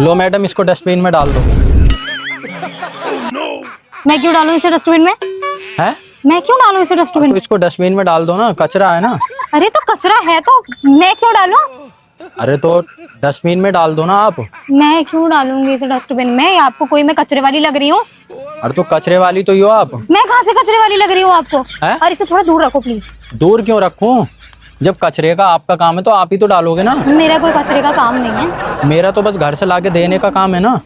लो madam, इसको dustbin में डाल दो। मैं क्यों डालूं इसे डस्टबिन में? है? मैं क्यों डालूं इसे डस्टबिन तो में? इसको डस्टबिन में डाल दो ना, कचरा है ना। अरे तो कचरा है तो मैं क्यों डालूं? अरे तो डस्टबिन में डाल दो ना आप। मैं क्यों डालूंगी इसे डस्टबिन में? आपको कोई मैं कचरे वाली लग रही हूँ? अरे तो कचरे वाली तो ही हो आप। मैं कहाँ से कचरे वाली लग रही हूँ आपको? है? और इसे थोड़ा दूर रखो प्लीज। दूर क्यों रखूं? जब कचरे का आपका काम है तो आप ही तो डालोगे ना। मेरा कोई कचरे का काम नहीं है। मेरा तो बस घर से लाके देने का काम है ना।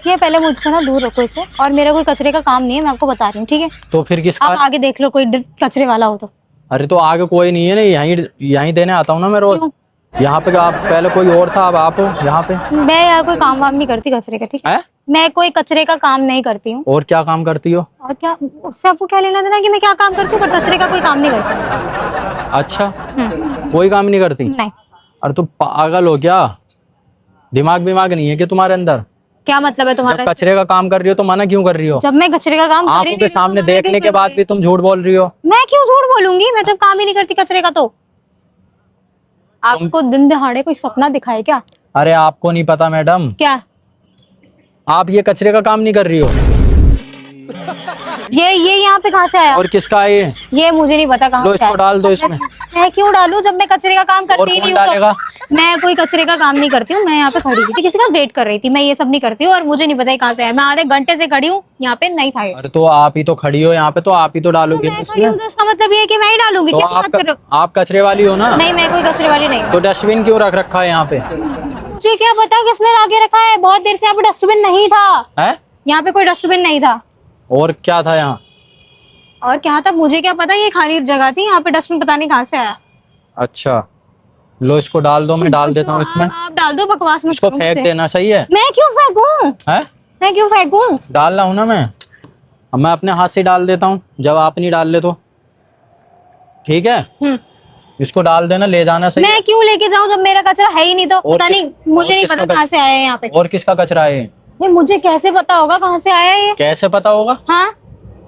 ये पहले मुझसे ना दूर रखो इसे। और मेरा कोई कचरे का काम नहीं है, मैं आपको बता रही हूँ, ठीक है? तो फिर किसका? आप आगे देख लो कोई कचरे वाला हो तो। अरे तो आगे कोई नहीं है ना, यहीं यहीं देने आता हूँ ना मैं रोज। क्यों? यहाँ पे आप पहले कोई और था, अब आप हो यहाँ पे। मैं यार कोई काम वाम नहीं करती कचरे का, ठीक है? है? मैं कोई कचरे का काम नहीं करती हूँ। और क्या काम करती हो? और क्या उससे आपको क्या लेना देना कि मैं क्या काम करती हूँ? पर कचरे का कोई काम नहीं करती। अच्छा, कोई काम नहीं करती? नहीं। अरे तो पागल हो क्या? दिमाग नहीं है कि तुम्हारे अंदर? क्या मतलब है तुम्हारा? जब कचरे का काम कर रही हो तो मना क्यों कर रही हो? जब मैं कचरे का काम कर ही आंखों के नहीं रही हूँ, सामने तो मैं देखने क्यों के बाद करूँगी? भी तुम झूठ बोल रही हो। मैं क्यों झूठ बोलूंगी? मैं जब काम ही नहीं करती कचरे का तो। आपको दिन दहाड़े कोई सपना दिखाए क्या? अरे आपको नहीं पता मैडम, क्या? आप ये कचरे का काम नहीं कर रही हो। ये यहाँ पे कहाँ से आया? और किसका है ये? ये मुझे नहीं पता कहाँ लो से इसको आया। डाल दो इसमें। मैं क्यों डालूं जब मैं कचरे का काम और करती ही कौन नहीं हूँ डालेगा? तो? मैं कोई कचरे का काम नहीं करती हूँ। मैं यहाँ पे खड़ी हुई थी, किसी का वेट कर रही थी। मैं ये सब नहीं करती हूँ और मुझे नहीं पता ये कहाँ से आया। मैं आधे घंटे से खड़ी हूँ यहाँ पे, नहीं था ये। अरे तो आप ही तो खड़ी हो यहाँ पे, तो आप ही तो तो डालोगे ना मैं खड़ी इसमें। हूँ तो इसका मतलब ये है कि मैं ही डालूंगी? तो किसी बात कर रहे हो? आप कचरे वाली हो ना। नहीं, मैं कोई कचरे वाली नहीं हूँ। तो डस्टबिन क्यों रख रखा है यहाँ पे? मुझे क्या पता किसने लाके रखा है? बहुत देर से यहाँ पे डस्टबिन नहीं था। है? यहाँ पे कोई डस्टबिन नहीं था। और क्या था यहाँ? और क्या था मुझे क्या पता? ये खाली जगह थी, यहाँ पे डस्टबिन पता नहीं कहाँ से आया। अच्छा, लो इसको डाल दो, मैं डाल देता हूँ इसमें। आप डाल दो, बकवास मत इसको करो फेंक मुझसे। देना, सही है? मैं क्यों फेंकूं? है? मैं क्यों फेंकूं? डाल रहा हूँ ना मैं। अब मैं अपने हाथ से डाल देता हूँ, जब आप नहीं डाल ले तो। ठीक है, इसको डाल देना, ले जाना, सही है? मैं क्यों लेके जाऊं जब मेरा कचरा है ही नहीं तो? और पता नहीं, मुझे नहीं पता कहाँ से आया है यहाँ पे। और किसका कचरा है ये? ये मुझे कैसे पता होगा कहाँ से आया है ये? कैसे पता होगा? हाँ,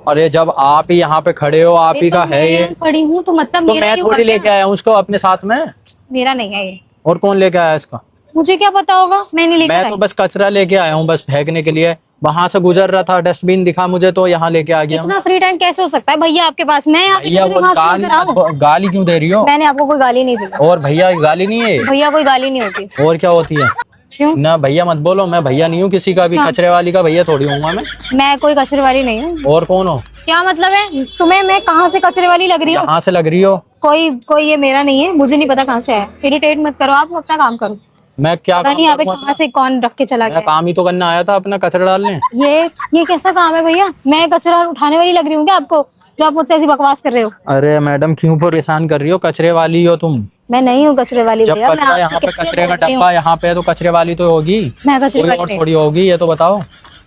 अरे जब आप ही यहाँ पे खड़े हो, आप ही तो का मैं है ये। यहाँ खड़ी हूँ तो मतलब तो मेरा मैं ही हुआ थोड़ी क्या? लेके आया हूँ उसको अपने साथ में। मेरा नहीं है ये। और कौन लेके आया इसका? मुझे क्या पता होगा? मैं नहीं लेके मैं आई। तो बस कचरा लेके आया हूँ, बस फेंकने के लिए। वहां से गुजर रहा था, डस्टबिन दिखा मुझे तो यहाँ लेके आ गया। इतना फ्री टाइम कैसे हो सकता है भैया आपके पास? मैं यहाँ पे भैया वो कहाँ से लेकर आऊं? गाली क्यों दे रही हो? मैंने आपको कोई गाली नहीं दी। और भैया गाली नहीं है? भैया कोई गाली नहीं होती। और क्या होती है? क्यों? ना भैया मत बोलो, मैं भैया नहीं हूँ किसी का भी। कचरे वाली का भैया थोड़ी हूँ मैं। मैं कोई कचरे वाली नहीं हूँ। और कौन हो? क्या मतलब है तुम्हें? मैं कहाँ से कचरे वाली लग रही हूँ? कहाँ से लग रही हो? कोई ये मेरा नहीं है, मुझे नहीं पता कहाँ से आया। इरिटेट मत करो, आप अपना काम करो। मैं क्या पता काम नहीं यहाँ पे करूंगा? कहाँ से कौन रख के चला मैं गया। काम ही तो करना आया था, अपना कचरा डालने। ये कैसा काम है भैया? मैं कचरा उठाने वाली लग रही हूँ क्या आपको, जो आप मुझसे ऐसी बकवास कर रहे हो? अरे मैडम क्यों परेशान कर रही हो? कचरे वाली हो तुम। मैं नहीं हूँ कचरे वाली जब भैया। मैं कचरा यहाँ आपसे पे, कैसे कचरे का बोलती हूँ? डब्बा यहाँ पे है तो कचरे वाली तो होगी। मैं कचरे कोई वाली और नहीं। थोड़ी होगी, ये तो बताओ।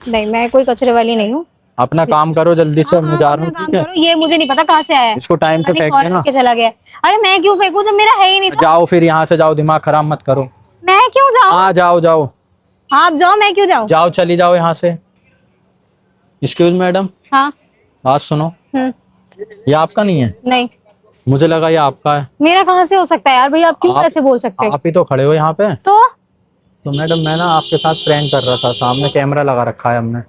नहीं, मैं कोई कचरे वाली नहीं हूँ। अपना काम करो जल्दी से, मैं जा रहा अपना हूँ। काम ठीक है, करो। ये मुझे नहीं पता कहाँ से आया है। इसको टाइम से पता नहीं फेंक कौन देना। रख के चला गया है। अरे मैं क्यों फेंकूं जब मेरा है ही नहीं तो? जाओ फिर यहाँ से, जाओ, दिमाग खराब मत करो। मैं क्यों जाऊँ? हाँ जाओ जाओ आप जाओ, मैं क्यों जाऊँ? जाओ, चली जाओ यहाँ से। एक्सक्यूज मैडम, हाँ। बात सुनो। ये आपका नहीं है? नहीं, मुझे लगा ये आपका है। मेरा कहाँ से हो सकता है यार भैया? आप क्यों ऐसे बोल सकते हैं? आप ही तो खड़े हो यहाँ पे। तो मैडम मैं ना आपके साथ प्रैंक कर रहा था, सामने कैमरा लगा रखा है हमने।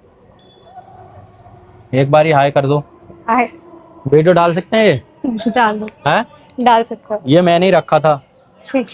एक बार ही हाय कर दो। हाय वीडियो डाल सकते हैं ये? डाल दो। है? डाल सकते हो। ये मैंने ही रखा था। ठीक।